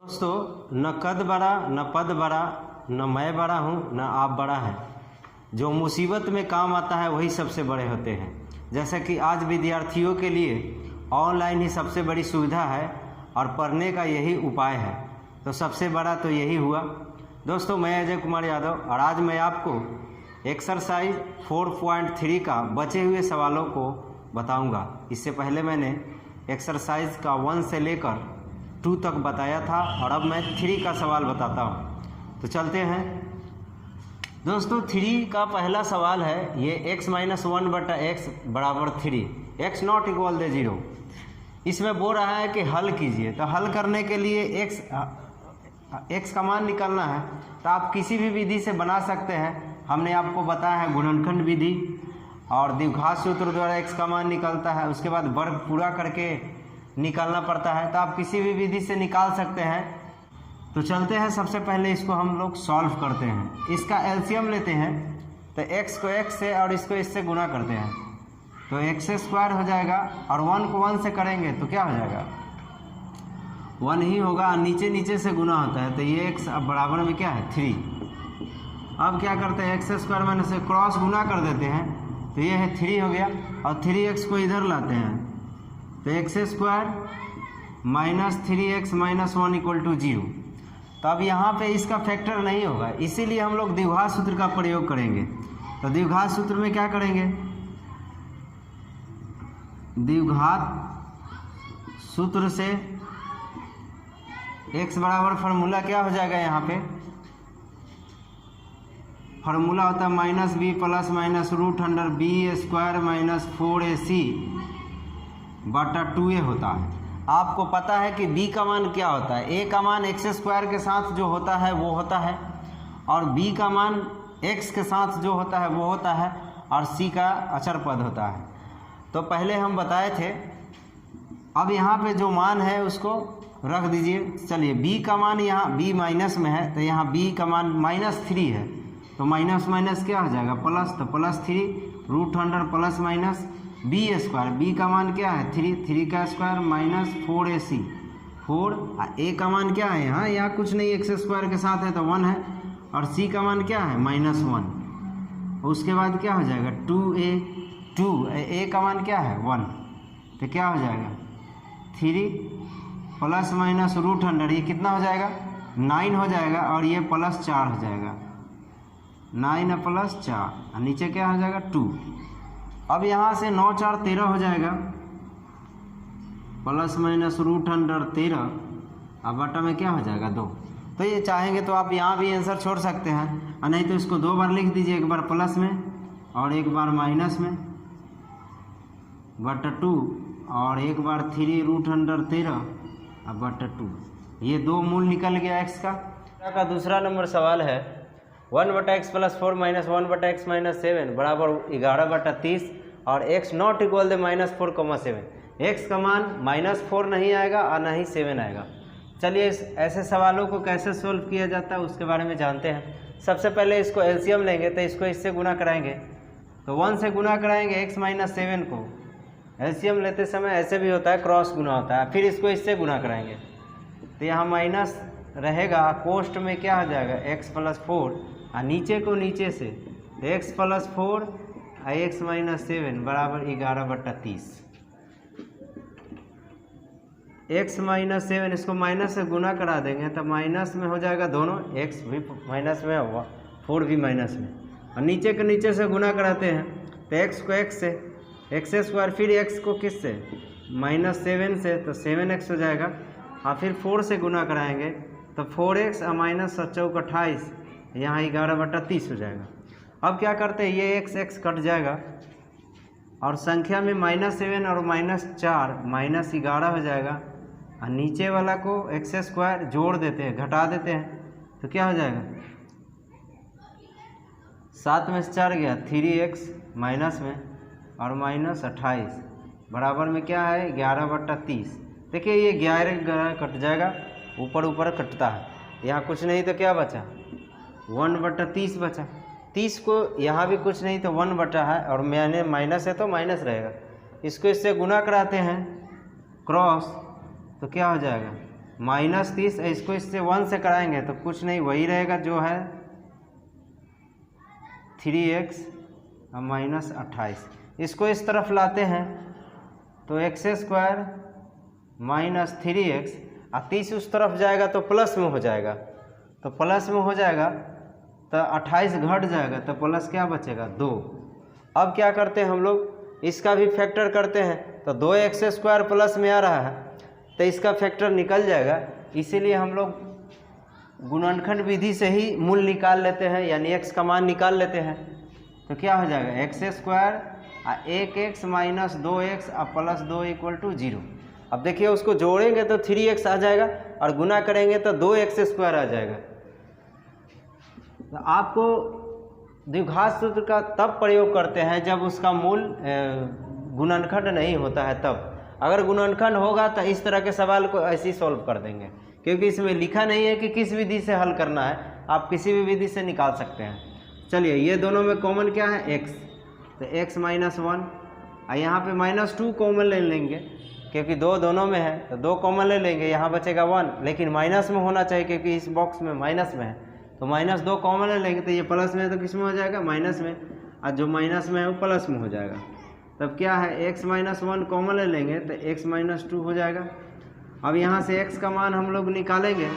दोस्तों, न कद बड़ा न पद बड़ा, न मैं बड़ा हूँ न आप बड़ा है। जो मुसीबत में काम आता है वही सबसे बड़े होते हैं। जैसा कि आज विद्यार्थियों के लिए ऑनलाइन ही सबसे बड़ी सुविधा है और पढ़ने का यही उपाय है, तो सबसे बड़ा तो यही हुआ। दोस्तों, मैं अजय कुमार यादव और आज मैं आपको एक्सरसाइज 4.3 का बचे हुए सवालों को बताऊंगा। इससे पहले मैंने एक्सरसाइज का 1 से लेकर 2 तक बताया था और अब मैं 3 का सवाल बताता हूँ। तो चलते हैं दोस्तों। 3 का पहला सवाल है ये x-1 बटा x बराबर 3, x नॉट इक्वल दे 0। इसमें बोल रहा है कि हल कीजिए। तो हल करने के लिए x का मान निकालना है, तो आप किसी भी विधि से बना सकते हैं। हमने आपको बताया है गुणनखंड विधि और द्विघात सूत्र द्वारा x का मान निकलता है, उसके बाद वर्ग पूरा करके निकालना पड़ता है। तो आप किसी भी विधि से निकाल सकते हैं। तो चलते हैं, सबसे पहले इसको हम लोग सॉल्व करते हैं। इसका एलसीएम लेते हैं, तो x को x से और इसको इससे गुणा करते हैं, तो x² हो जाएगा और 1 को 1 से करेंगे तो क्या हो जाएगा, 1 ही होगा। नीचे नीचे से गुना होता है, तो ये x अब बराबर में क्या है 3। अब क्या करते हैं, x² मैंने से क्रॉस गुना कर देते हैं, तो ये है 3 हो गया और 3x को इधर लाते हैं, तो x² minus 3x minus 1 equal to 0। तो अब यहाँ पे इसका फैक्टर नहीं होगा, इसीलिए हम लोग द्विघात सूत्र का प्रयोग करेंगे। तो द्विघात सूत्र में क्या करेंगे, द्विघात सूत्र से x बराबर फार्मूला क्या हो जाएगा, यहाँ पे फार्मूला होता है minus b plus minus root under b² minus 4ac बटा 2a होता है। आपको पता है कि b का मान क्या होता है, a का मान x² के साथ जो होता है वो होता है, और b का मान x के साथ जो होता है वो होता है, और c का अचर पद होता है। तो पहले हम बताए थे। अब यहाँ पे जो मान है उसको रख दीजिए। चलिए, b का मान यहाँ b माइनस में है, तो यहाँ b का मान -3 है, तो माइनस माइनस क्या हो जाएगा प्लस, तो +3 root under plus minus b²। b का मान क्या है 3 का स्क्वायर माइनस 4ac 4। a का मान क्या है, यहाँ कुछ नहीं, x² के साथ है तो 1 है, और c का मान क्या है -1। उसके बाद क्या हो जाएगा 2a a का मान क्या है 1, तो क्या हो जाएगा 3 प्लस माइनस रूट अंडर, ये कितना हो जाएगा 9 हो जाएगा, और ये +4 हो जाएगा, 9 प्लस 4, नीचे क्या हो जाएगा 2। अब यहाँ से 9 4 13 हो जाएगा, प्लस माइनस रूट अंडर 13, अब बटा में क्या हो जाएगा 2। तो ये चाहेंगे तो आप यहाँ भी आंसर छोड़ सकते हैं, और नहीं तो इसको 2 बार लिख दीजिए, एक बार प्लस में और एक बार माइनस में, बटा 2, और एक बार 3 रूट अंडर 13 अब बटा 2। ये 2 मूल निकल गया x का। दूसरा नंबर सवाल है 1/x + 4 - 1/x - 7 बराबर 11/30 और x not equal they -4,7। x का मान -4 नहीं आएगा और ना ही 7 आएगा। चलिए, ऐसे सवालों को कैसे सोल्व किया जाता है उसके बारे में जानते हैं। सबसे पहले इसको एलसीएम लेंगे, तो इसको इससे गुना कराएंगे, तो 1 से गुना कराएंगे x - 7 को। एलसीएम लेते समय ऐसे भी होता है, क्रॉस गुना होता है, फिर इसको इससे गुना कराएंगे, तो यहाँ माइनस रहेगा, कोष्ट में क्या हो जाएगा x + 4, और नीचे को नीचे से x + 4 और x - 7 बराबर 11/30। x - 7 इसको माइनस से गुना करा देंगे, तो माइनस में हो जाएगा दोनों, x भी माइनस में होगा 4 भी माइनस में, और नीचे के नीचे से गुना कराते हैं, तो x को x से, x², फिर x को किस से -7 से, तो 7x हो जाएगा, और फिर 4 से गुना कराएंगे, तो 4x और माइनस 7 28, यहाँ 11/30 हो जाएगा। अब क्या करते हैं, ये x कट जाएगा और संख्या में -7 और -4 -11 हो जाएगा, और नीचे वाला को x² जोड़ देते हैं, घटा देते हैं, तो क्या हो जाएगा 7 में से 4 गया 3x माइनस में और -28 बराबर में क्या है 11/30। देखिए, ये 11 कट जाएगा, ऊपर ऊपर कटता है, यहाँ कुछ नहीं तो क्या बचा 1/30 बचा। 30 को यहाँ भी कुछ नहीं तो 1 बटा है, और मैंने माइनस है तो माइनस रहेगा। इसको इससे गुना कराते हैं क्रॉस, तो क्या हो जाएगा -30, इसको इससे 1 से कराएंगे तो कुछ नहीं वही रहेगा जो है 3x और -28। इसको इस तरफ लाते हैं तो x² -3x और 30 उस तरफ जाएगा तो प्लस में हो जाएगा, तो प्लस में हो जाएगा तो 28 घट जाएगा तो प्लस क्या बचेगा 2। अब क्या करते हैं हम लोग, इसका भी फैक्टर करते हैं तो 2x² प्लस में आ रहा है तो इसका फैक्टर निकल जाएगा, इसीलिए हम लोग गुणनखंड विधि से ही मूल निकाल लेते हैं, यानी x का मान निकाल लेते हैं। तो क्या हो जाएगा x² और 1x माइनस 2x और प्लस 2 = 0। अब देखिए उसको जोड़ेंगे तो 3x आ जाएगा और गुना करेंगे तो 2x² आ जाएगा। तो आपको द्विघात सूत्र का तब प्रयोग करते हैं जब उसका मूल गुणनखंड नहीं होता है तब। अगर गुणनखंड होगा तो इस तरह के सवाल को ऐसे ही सॉल्व कर देंगे, क्योंकि इसमें लिखा नहीं है कि किस विधि से हल करना है, आप किसी भी विधि से निकाल सकते हैं। चलिए ये दोनों में कॉमन क्या है x, तो x -1 और यहाँ पे -2 कॉमन ले लेंगे क्योंकि 2 दोनों में है, तो 2 कॉमन ले लेंगे, यहाँ बचेगा 1, लेकिन माइनस में होना चाहिए क्योंकि इस बॉक्स में माइनस में है, तो -2 कॉमन ले लेंगे तो ये प्लस में है तो किस में हो जाएगा माइनस में, और जो माइनस में है वो प्लस में हो जाएगा। तब क्या है x -1 कॉमन ले लेंगे तो x -2 हो जाएगा। अब यहाँ से x का मान हम लोग निकालेंगे,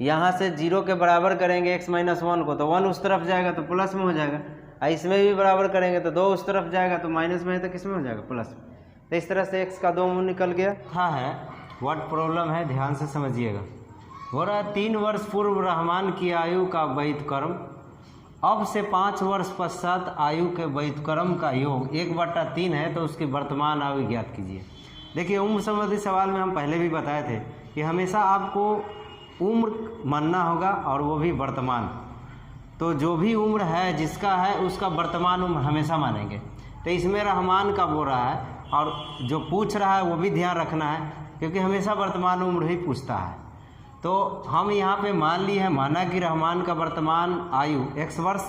यहाँ से 0 के बराबर करेंगे x -1 को तो 1 उस तरफ जाएगा तो प्लस में हो जाएगा, और इसमें भी बराबर करेंगे तो 2 उस तरफ जाएगा तो माइनस में है तो किस में हो जाएगा प्लस में। तो इस तरह से x का 2 मुँह निकल गया। हाँ है व्हाट प्रॉब्लम है, ध्यान से समझिएगा। हो रहा है 3 वर्ष पूर्व रहमान की आयु का व्युत्क्रम अब से 5 वर्ष पश्चात आयु के व्युत्क्रम का योग 1/3 है, तो उसकी वर्तमान आयु ज्ञात कीजिए। देखिए उम्र संबंधी सवाल में हम पहले भी बताए थे कि हमेशा आपको उम्र मानना होगा और वो भी वर्तमान। तो जो भी उम्र है जिसका है उसका वर्तमान उम्र हमेशा मानेंगे। तो इसमें रहमान का बोल रहा है और जो पूछ रहा है वो भी ध्यान रखना है क्योंकि हमेशा वर्तमान उम्र ही पूछता है। तो हम यहाँ पे मान लिए हैं, माना कि रहमान का वर्तमान आयु x वर्ष।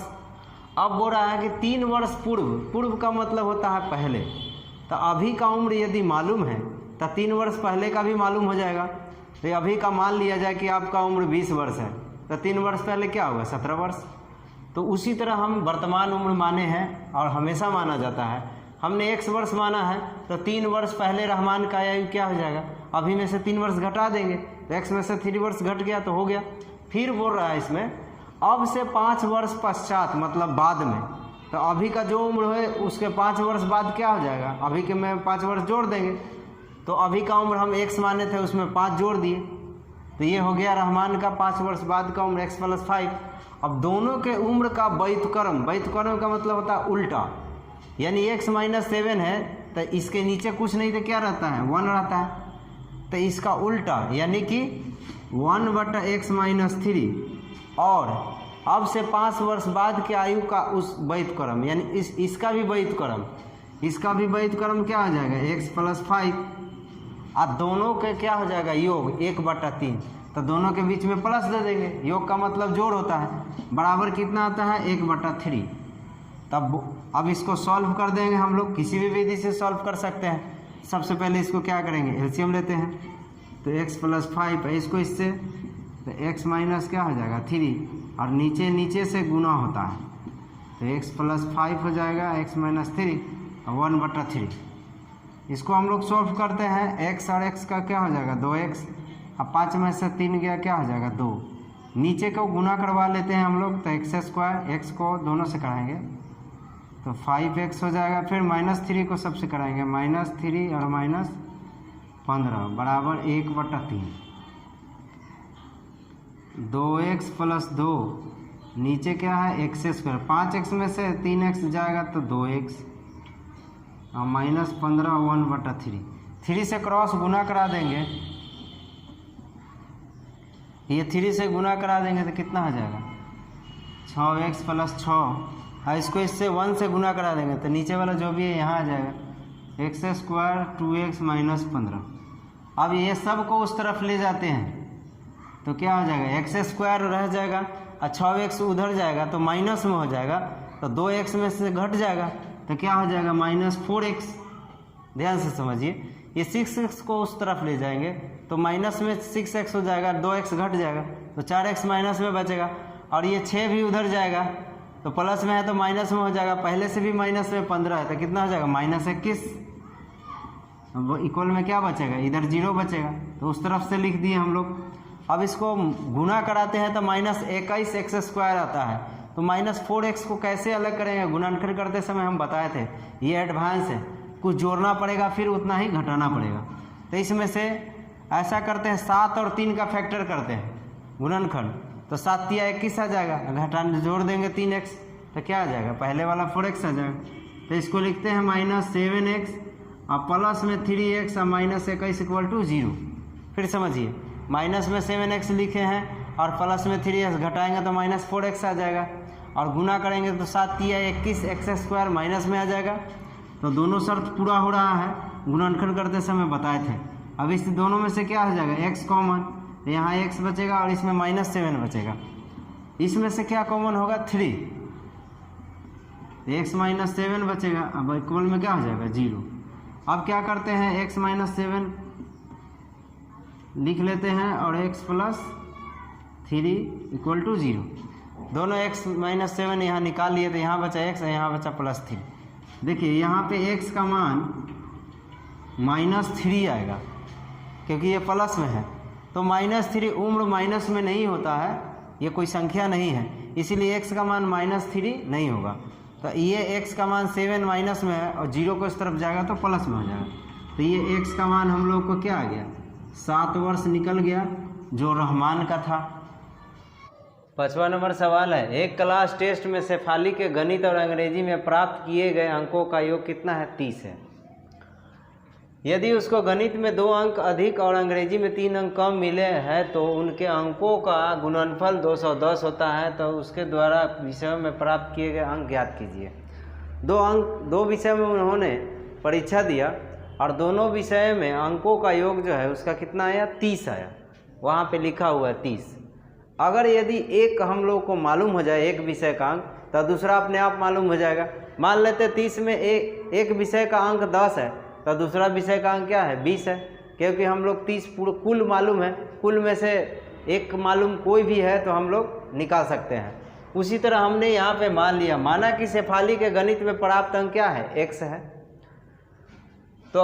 अब बोल रहा है कि 3 वर्ष पूर्व का मतलब होता है पहले, तो अभी का उम्र यदि मालूम है तो 3 वर्ष पहले का भी मालूम हो जाएगा। तो अभी का मान लिया जाए कि आपका उम्र 20 वर्ष है तो 3 वर्ष पहले क्या होगा 17 वर्ष। तो उसी तरह हम वर्तमान उम्र माने हैं और हमेशा माना जाता है। हमने x वर्ष माना है तो 3 वर्ष पहले रहमान का आयु क्या हो जाएगा, अभी में से 3 वर्ष घटा देंगे तो x में से 3 वर्ष घट गया तो हो गया। फिर बोल रहा है इसमें अब से 5 वर्ष पश्चात मतलब बाद में, तो अभी का जो उम्र है उसके 5 वर्ष बाद क्या हो जाएगा, अभी के में 5 वर्ष जोड़ देंगे। तो अभी का उम्र हम x माने थे उसमें 5 जोड़ दिए तो ये हो गया रहमान का 5 वर्ष बाद का उम्र x + 5। अब दोनों के उम्र का व्युत्क्रम का मतलब होता है उल्टा, यानी x -7 है तो इसके नीचे कुछ नहीं तो क्या रहता है 1 रहता है, तो इसका उल्टा यानी कि 1/x - 3। और अब से 5 वर्ष बाद के आयु का उस व्युत्क्रम यानी इसका भी व्युत्क्रम क्या हो जाएगा x + 5 और दोनों के क्या हो जाएगा योग 1/3। तो दोनों के बीच में प्लस दे देंगे, योग का मतलब जोड़ होता है, बराबर कितना आता है 1/3। तब अब इसको सॉल्व कर देंगे हम लोग, किसी भी विधि से सॉल्व कर सकते हैं। सबसे पहले इसको क्या करेंगे एलसीएम लेते हैं तो x + 5 है, इसको इससे तो x माइनस क्या हो जाएगा 3 और नीचे से गुना होता है तो x + 5 हो जाएगा x - 3 और 1/3। इसको हम लोग सॉल्व करते हैं, x और x का क्या हो जाएगा 2x और 5 में से 3 गया क्या हो जाएगा 2। नीचे को गुना करवा लेते हैं हम लोग तो x² x को दोनों से कराएंगे तो 5x हो जाएगा। फिर -3 को सबसे कराएंगे -3 और -15 बराबर 1/3। 2x + 2 नीचे क्या है x², 5x में से 3x जाएगा तो 2x और -15 1/3। 3 से क्रॉस गुना करा देंगे, ये 3 से गुना करा देंगे तो कितना हो जाएगा 6x + 6 और इसको इससे 1 से गुना करा देंगे तो नीचे वाला जो भी है यहाँ आ जाएगा x² 2x - 15। अब ये सब को उस तरफ ले जाते हैं तो क्या हो जाएगा x² रह जाएगा और 6x उधर जाएगा तो माइनस में हो जाएगा तो 2x में से घट जाएगा तो क्या हो जाएगा -4x। ध्यान से समझिए, ये 6x को उस तरफ ले जाएंगे तो माइनस में 6x हो जाएगा, 2x घट जाएगा तो 4x माइनस में बचेगा, और ये 6 भी उधर जाएगा तो प्लस में है तो माइनस में हो जाएगा, पहले से भी माइनस में 15 है तो कितना हो जाएगा -21। अब इक्वल में क्या बचेगा, इधर 0 बचेगा, तो उस तरफ से लिख दिए हम लोग। अब इसको गुना कराते हैं तो -21x² आता है, तो -4x को कैसे अलग करेंगे, गुणनखंड करते समय हम बताए थे, ये एडवांस है, कुछ जोड़ना पड़ेगा फिर उतना ही घटाना पड़ेगा। तो इसमें से ऐसा करते हैं 7 और 3 का फैक्टर करते हैं गुणनखंड, तो 7 × 21 आ जाएगा, घटाने जोड़ देंगे 3x तो क्या आ जाएगा, पहले वाला 4x आ जाएगा। तो इसको लिखते हैं -7x और प्लस में 3x और -21 = 0। फिर समझिए, माइनस में 7x लिखे हैं और प्लस में 3x घटाएंगे तो -4x आ जाएगा, और गुना करेंगे तो 7 × 21 x² माइनस में आ जाएगा। तो दोनों शर्त पूरा हो रहा है, गुणनखंड करते समय बताए थे। अब इस दोनों में से क्या हो जाएगा, x कॉमन, यहाँ x बचेगा और इसमें -7 बचेगा, इसमें से क्या कॉमन होगा 3, x -7 बचेगा। अब इक्वल में क्या हो जाएगा 0। अब क्या करते हैं, x -7 लिख लेते हैं और x + 3 = 0। दोनों x -7 यहाँ निकाल लिए तो यहाँ बचा x और यहाँ बचा +3। देखिए यहाँ पे x का मान -3 आएगा क्योंकि ये प्लस में है, तो -3 उम्र माइनस में नहीं होता है, ये कोई संख्या नहीं है, इसीलिए x का मान -3 नहीं होगा। तो ये x का मान 7 माइनस में है और 0 को इस तरफ जाएगा तो प्लस में हो जाएगा, तो ये x का मान हम लोग को क्या आ गया, 7 वर्ष निकल गया, जो रहमान का था। 5वां नंबर सवाल है, एक क्लास टेस्ट में शेफाली के गणित और अंग्रेजी में प्राप्त किए गए अंकों का योग कितना है, 30 है। यदि उसको गणित में 2 अंक अधिक और अंग्रेजी में 3 अंक कम मिले हैं तो उनके अंकों का गुणनफल 210 होता है, तो उसके द्वारा विषयों में प्राप्त किए गए अंक ज्ञात कीजिए। 2 विषय में उन्होंने परीक्षा दिया और दोनों विषय में अंकों का योग जो है उसका कितना आया, 30 आया, वहाँ पे लिखा हुआ है 30। अगर यदि एक हम लोग को मालूम हो जाए एक विषय का अंक, तो दूसरा अपने आप मालूम हो जाएगा। मान लेते 30 में एक विषय का अंक 10 है तो दूसरा विषय का अंक क्या है, 20 है, क्योंकि हम लोग 30 कुल मालूम है, कुल में से एक मालूम कोई भी है तो हम लोग निकाल सकते हैं। उसी तरह हमने यहाँ पे मान लिया, माना कि शेफाली के गणित में प्राप्त अंक क्या है, x है, तो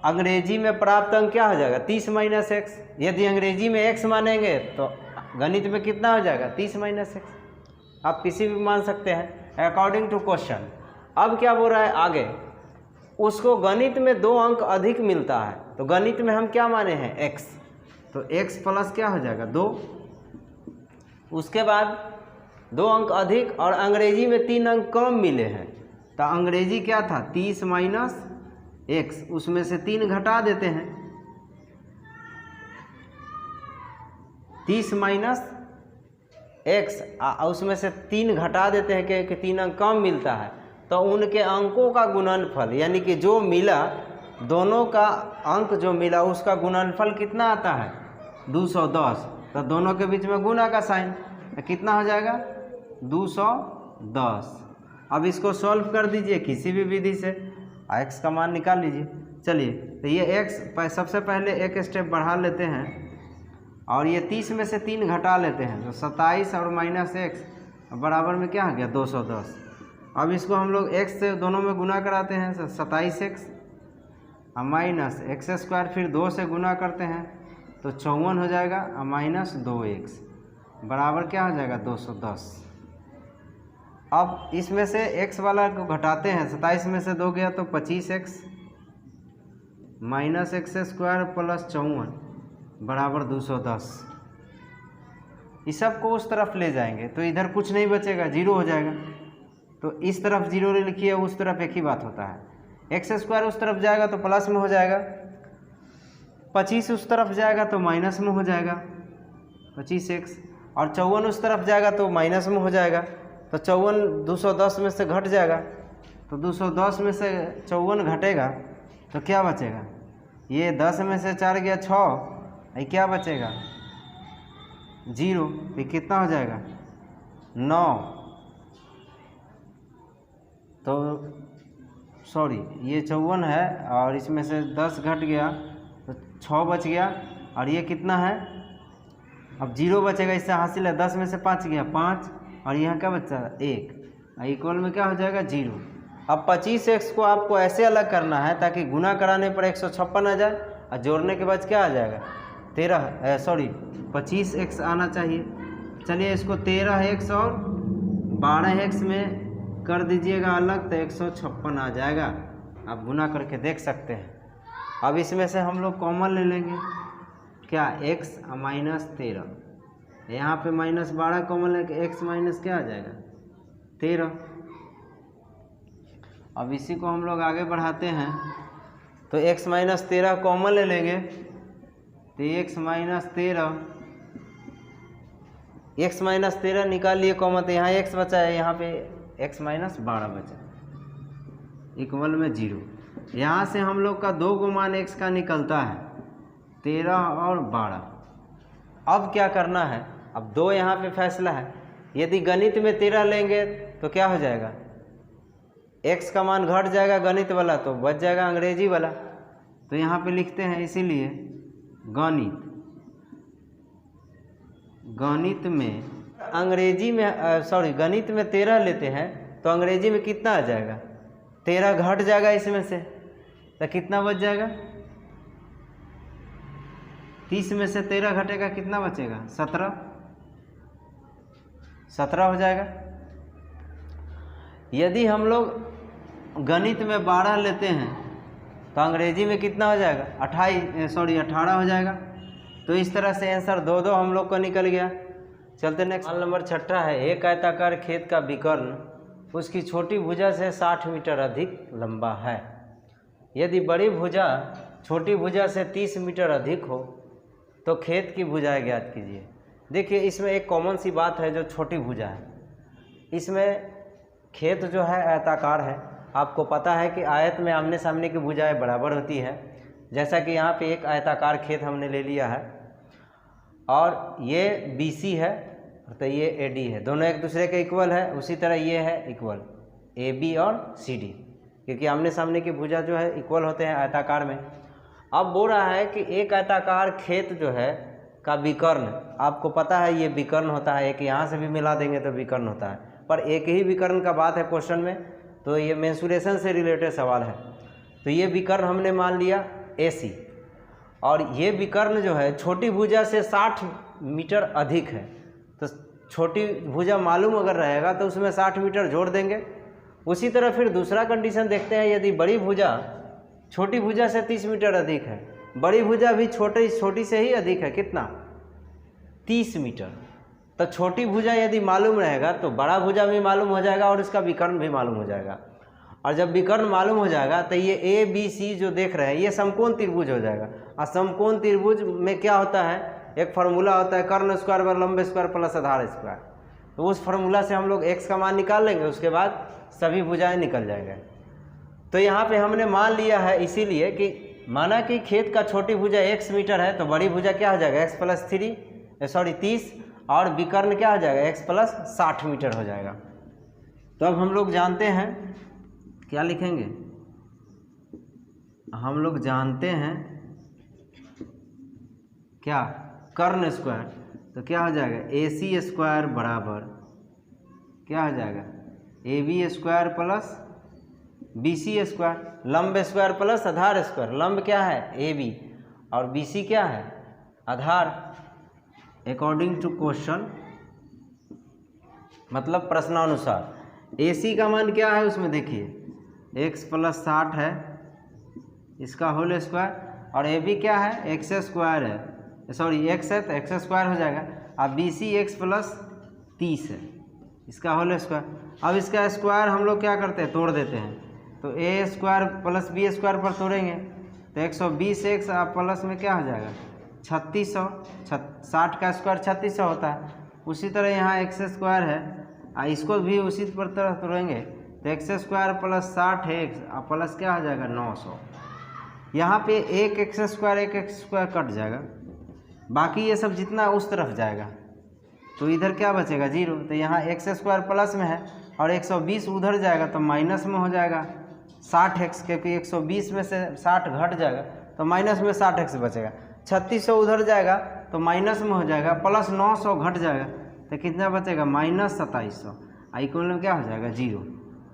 अंग्रेजी में प्राप्त अंक क्या हो जाएगा, 30 - x। यदि अंग्रेजी में x मानेंगे तो गणित में कितना हो जाएगा, 30 - x। आप किसी भी मान सकते हैं अकॉर्डिंग टू क्वेश्चन। अब क्या बोल रहा है आगे, उसको गणित में 2 अंक अधिक मिलता है, तो गणित में हम क्या माने हैं, x, तो x प्लस क्या हो जाएगा 2। उसके बाद 2 अंक अधिक और अंग्रेजी में 3 अंक कम मिले हैं, तो अंग्रेजी क्या था, 30 - x, उसमें से 3 घटा देते हैं, 30 - x, उसमें से 3 घटा देते हैं क्योंकि 3 अंक कम मिलता है, तो उनके अंकों का गुणनफल यानी कि जो मिला, दोनों का अंक जो मिला उसका गुणनफल कितना आता है, 210। तो दोनों के बीच में गुना का साइन, तो कितना हो जाएगा 210। अब इसको सॉल्व कर दीजिए किसी भी विधि से, x का मान निकाल लीजिए। चलिए, तो ये x सबसे पहले एक स्टेप बढ़ा लेते हैं और ये 30 में से 3 घटा लेते हैं, तो 27 और -x बराबर में क्या हो गया, 210। अब इसको हम लोग x से दोनों में गुना कराते हैं, 27x और -x², फिर 2 से गुना करते हैं तो 54 हो जाएगा और -2x बराबर क्या हो जाएगा, 210। अब इसमें से x वाला को घटाते हैं, 27 में से 2 गया तो 25x -x² + 54 बराबर 210। इस सब को उस तरफ ले जाएंगे तो इधर कुछ नहीं बचेगा, 0 हो जाएगा। तो इस तरफ 0 लिखिए, उस तरफ एक ही बात होता है। x² उस तरफ जाएगा तो प्लस में हो जाएगा, 25 उस तरफ जाएगा तो माइनस में हो जाएगा 25x, और 54 उस तरफ जाएगा तो माइनस में हो जाएगा। तो 54 210 में से घट जाएगा, तो 210 में से 54 घटेगा तो क्या बचेगा, ये 10 में से 4 गया 6, ये क्या बचेगा 0, ये कितना हो जाएगा 9। तो सॉरी ये 54 है और इसमें से 10 घट गया तो 6 बच गया और ये कितना है, अब 0 बचेगा, इससे हासिल है 10 में से 5 गया 5 और यहाँ क्या बचा 1, इक्वल में क्या हो जाएगा 0। अब 25x को आपको ऐसे अलग करना है ताकि गुना कराने पर 156 आ जाए और जोड़ने के बाद क्या आ जाएगा 25x आना चाहिए। चलिए इसको 13x और 12x में कर दीजिएगा अलग तो 156 आ जाएगा। आप गुना करके देख सकते हैं। अब इसमें से हम लोग कॉमन ले लेंगे, क्या x -13, यहाँ पे -12 कॉमन लेके x माइनस क्या आ जाएगा 13। अब इसी को हम लोग आगे बढ़ाते हैं तो x -13 कॉमन ले लेंगे तो x -13 निकाल लिए कॉमन, तो यहाँ x बचा है, यहाँ पे x -12 बचा, इक्वल में 0। यहाँ से हम लोग का 2 को मान x का निकलता है 13 और 12। अब क्या करना है, अब 2 यहाँ पे फैसला है। यदि गणित में 13 लेंगे तो क्या हो जाएगा, x का मान घट जाएगा गणित वाला तो बच जाएगा अंग्रेजी वाला। तो यहाँ पे लिखते हैं इसीलिए गणित में अंग्रेजी में गणित में 13 लेते हैं तो अंग्रेजी में कितना आ जाएगा 13 घट जाएगा इसमें से तो कितना बच जाएगा 30 में से 13 घटेगा कितना बचेगा 17 हो जाएगा। यदि हम लोग गणित में 12 लेते हैं तो अंग्रेजी में कितना हो जाएगा 18 हो जाएगा। तो इस तरह से आंसर 2 हम लोग का निकल गया। चलते नेक्स्ट नंबर 6 है। एक आयताकार खेत का विकर्ण उसकी छोटी भुजा से 60 मीटर अधिक लंबा है। यदि बड़ी भुजा छोटी भुजा से 30 मीटर अधिक हो तो खेत की भुजाएं ज्ञात कीजिए। देखिए इसमें एक कॉमन सी बात है जो छोटी भुजा है, इसमें खेत जो है आयताकार है। आपको पता है कि आयत में आमने सामने की भुजाएं बराबर होती है। जैसा कि यहाँ पे एक आयताकार खेत हमने ले लिया है और ये BC है तो ये AD है, दोनों एक दूसरे के इक्वल है। उसी तरह ये है इक्वल AB और CD, क्योंकि आमने सामने की भुजा जो है इक्वल होते हैं आयताकार में। अब बोल रहा है कि एक आयताकार खेत जो है का विकर्ण, आपको पता है ये विकर्ण होता है, एक यहाँ से भी मिला देंगे तो विकर्ण होता है, पर एक ही विकर्ण का बात है क्वेश्चन में, तो ये मेंसुरेशन से रिलेटेड सवाल है। तो ये विकर्ण हमने मान लिया AC और ये विकर्ण जो है छोटी भुजा से 60 मीटर अधिक है। तो छोटी भुजा मालूम अगर रहेगा तो उसमें 60 मीटर जोड़ देंगे। उसी तरह फिर दूसरा कंडीशन देखते हैं, यदि बड़ी भुजा छोटी भुजा से 30 मीटर अधिक है, बड़ी भुजा भी छोटी से ही अधिक है, कितना 30 मीटर। तो छोटी भुजा यदि मालूम रहेगा तो बड़ा भुजा भी मालूम हो जाएगा और इसका विकर्ण भी मालूम हो जाएगा। और जब विकर्ण मालूम हो जाएगा तो ये ABC जो देख रहे हैं ये समकोण त्रिभुज हो जाएगा। और समकोण त्रिभुज में क्या होता है, एक फार्मूला होता है कर्ण स्क्वायर बर लंब स्क्वायर प्लस आधार स्क्वायर। तो उस फार्मूला से हम लोग x का मान निकाल लेंगे, उसके बाद सभी भुजाएं निकल जाएंगे। तो यहाँ पे हमने मान लिया है इसीलिए कि माना कि खेत का छोटी भुजा x मीटर है तो बड़ी भुजा क्या हो जाएगा x + 30 और विकर्ण क्या हो जाएगा x + 60 मीटर हो जाएगा। तो अब हम लोग जानते हैं क्या लिखेंगे, हम लोग जानते हैं क्या कर्ण स्क्वायर, तो क्या हो जाएगा AC स्क्वायर बराबर क्या हो जाएगा AB square plus BC square, लंब स्क्वायर प्लस आधार स्क्वायर। लंब क्या है AB और BC क्या है आधार। अकॉर्डिंग टू क्वेश्चन मतलब प्रश्नानुसार AC का मान क्या है उसमें देखिए x + 60 है इसका होल स्क्वायर और AB क्या है x स्क्वायर है, x है तो x स्क्वायर हो जाएगा। अब BC x + 30 है इसका होल स्क्वायर। अब इसका स्क्वायर हम लोग क्या करते हैं तोड़ देते हैं, तो A square plus B square पर तोड़ेंगे तो 120x प्लस में क्या हो जाएगा 3600, 60 का स्क्वायर 3600 होता है। उसी तरह यहाँ x स्क्वायर है इसको भी उसी पर तरह तोड़ेंगे तो x square plus 60x plus क्या हो जाएगा 900। यहाँ पे एक x स्क्वायर कट जाएगा, बाकी ये सब जितना उस तरफ जाएगा तो इधर क्या बचेगा 0। तो यहाँ x स्क्वायर प्लस में है और 120 उधर जाएगा तो माइनस में हो जाएगा 60x, क्योंकि 120 में से 60 घट जाएगा तो माइनस में 60x बचेगा। 3600 उधर जाएगा तो माइनस में हो जाएगा, प्लस 900 घट जाएगा तो कितना बचेगा, माइनस 2700। इक्वल में क्या हो जाएगा, 0।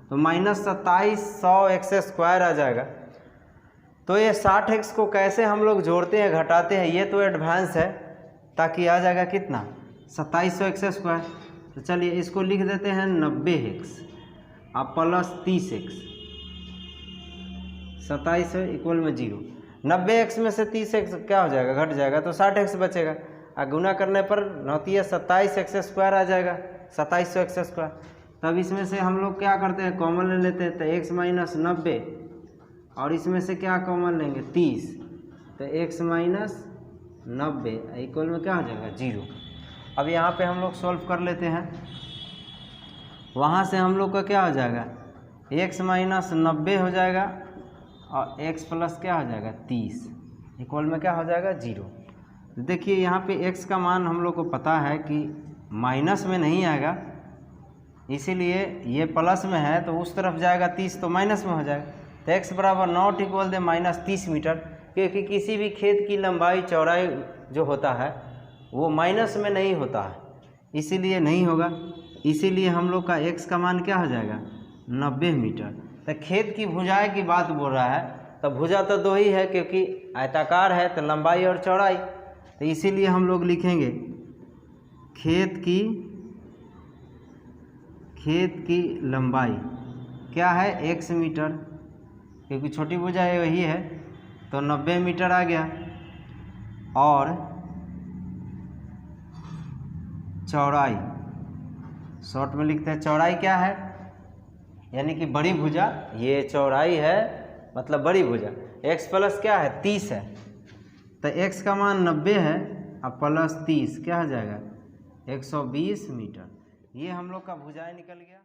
तो माइनस 2700x² आ जाएगा। तो ये 60x को कैसे हम लोग जोड़ते हैं घटाते हैं ये तो एडवांस है, ताकि आ जाएगा कितना, 2700x²। तो चलिए इसको लिख देते हैं 90x और प्लस 30x, 2700 इक्वल में 0। 90x में से 30x क्या हो जाएगा, घट जाएगा तो 60x बचेगा। और गुना करने पर 27x² आ जाएगा, 2700x²। तब इसमें से हम लोग क्या करते हैं, कॉमन ले लेते हैं। तो x माइनस 90 और इसमें से क्या कॉमन लेंगे, 30। तो x माइनस 90 इक्वल में क्या हो जाएगा, 0। अब यहाँ पे हम लोग सॉल्व कर लेते हैं। वहाँ से हम लोग का क्या हो जाएगा, x माइनस 90 हो जाएगा और x प्लस क्या हो जाएगा, 30 इक्वल में क्या हो जाएगा, 0। देखिए यहाँ पे x का मान हम लोग को पता है कि माइनस में नहीं आएगा, इसीलिए ये प्लस में है तो उस तरफ जाएगा 30 तो माइनस में हो जाएगा। तो x बराबर नॉट इक्वल दे माइनस 30 मीटर, क्योंकि किसी भी खेत की लंबाई चौड़ाई जो होता है वो माइनस में नहीं होता है, इसीलिए नहीं होगा। इसीलिए हम लोग का x का मान क्या हो जाएगा, 90 मीटर। तो खेत की भुजाएं की बात बोल रहा है, तो भुजा तो दो ही है, क्योंकि आयताकार है तो लंबाई और चौड़ाई। तो इसीलिए हम लोग लिखेंगे खेत की लंबाई क्या है, x मीटर, क्योंकि छोटी भुजा है वही है। तो 90 मीटर आ गया। और चौड़ाई शॉर्ट में लिखते हैं, चौड़ाई क्या है, यानी कि बड़ी भुजा, ये चौड़ाई है मतलब बड़ी भुजा। x प्लस क्या है, 30 है। तो x का मान 90 है और प्लस 30 क्या हो जाएगा, 120 मीटर। ये हम लोग का भुजाएं निकल गया।